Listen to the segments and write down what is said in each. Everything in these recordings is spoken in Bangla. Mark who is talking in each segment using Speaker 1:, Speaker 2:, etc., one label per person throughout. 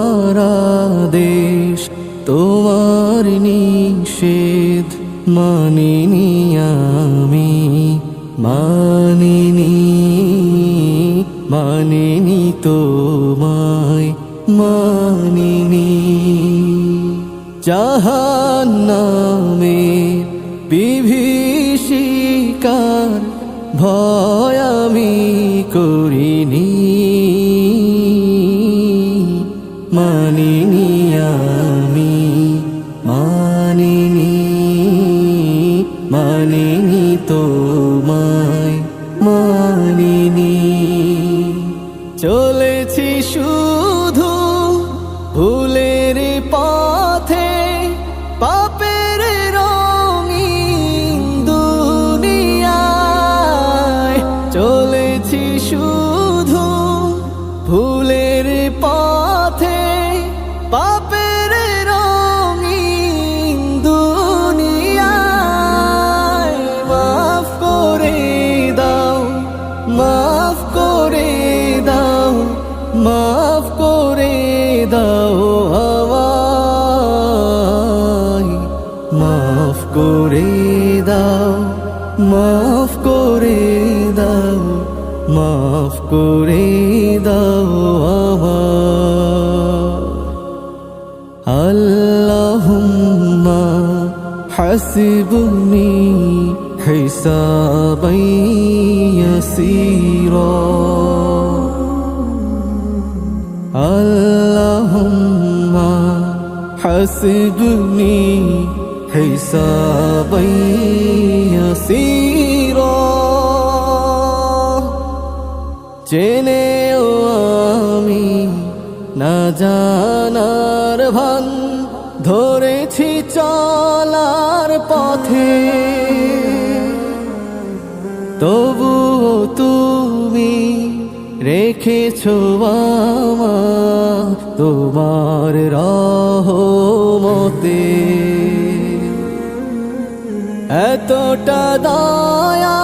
Speaker 1: তোমার আদেশ তোমার নিষেধ মানিনি আমি, মানিনি তোমায় মানিনি। জাহান্নামের বিভীষিকার ভয় আমি করিনি, মানিনি আমি, মানিনি তোমায় মানিনি। চলেছি শুধু ভুলের পথে পাপের রঙিন দুনিয়ায়, চলেছি শুধু ভুলের পথে পাপের রঙিন দুনিয়ায়। মাফ করে দাও, মাফ করে দাও, মাফ করে দাও আমায়, মাফ করে দাও, মাফ করে দাও, মাফ করে দাও আমায়। আল্লাহুম্মা হাসিবনি হিসাবান ইয়াসীরা, আল্লাহুম্মা হাসিবনি হিসাবান ইয়াসীরা। জেনেও আমি না জানার ভান ধরেছি চলার পথে, তবুও তুমি রেখেছো আমায় তোমার রহমতে। এতটা দয়া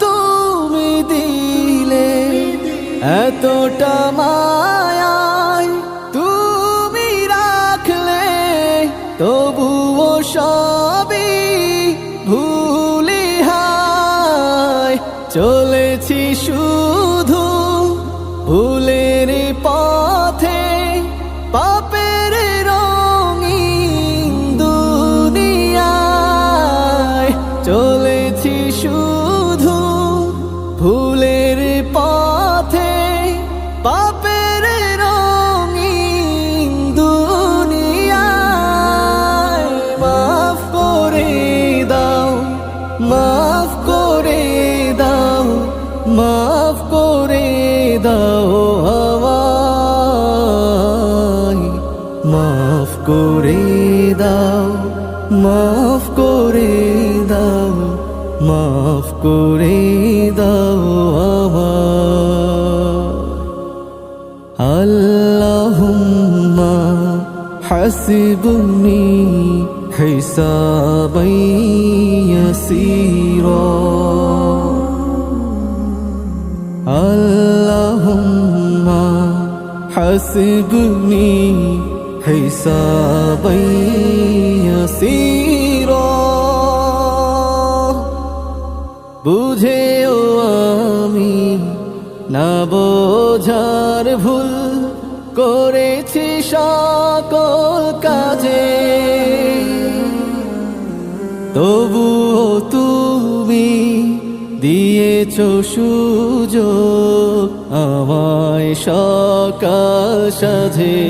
Speaker 1: তুমি দিলে, এতটা মায়া তুমি রাখলে, তবুও সবই ভুলি হায়। চলেছি শুধু ভুলের পথে পাপের রঙিন দুনিয়ায়, চলেছি শুধু ভুলের পথে পাপের রঙিন দুনিয়ায়। মাফ করে দাও, মাফ করে দাও, মাফ করে দাও আমায়, মাফ করে দাও, মাফ করে দাও, মাফ করে দাও আমায়। আল্লাহুম্মা হাসিবনি হিসাবান ইয়াসীরা, আল্লাহুম্মা হাসিবনি হিসাবান ইয়াসীরা। বুঝেও আমি না বোঝার ভুল করেছি সকল কাজে, তবুও তুমি দিয়েছো সুযোগ আমায় সকাল সাজে।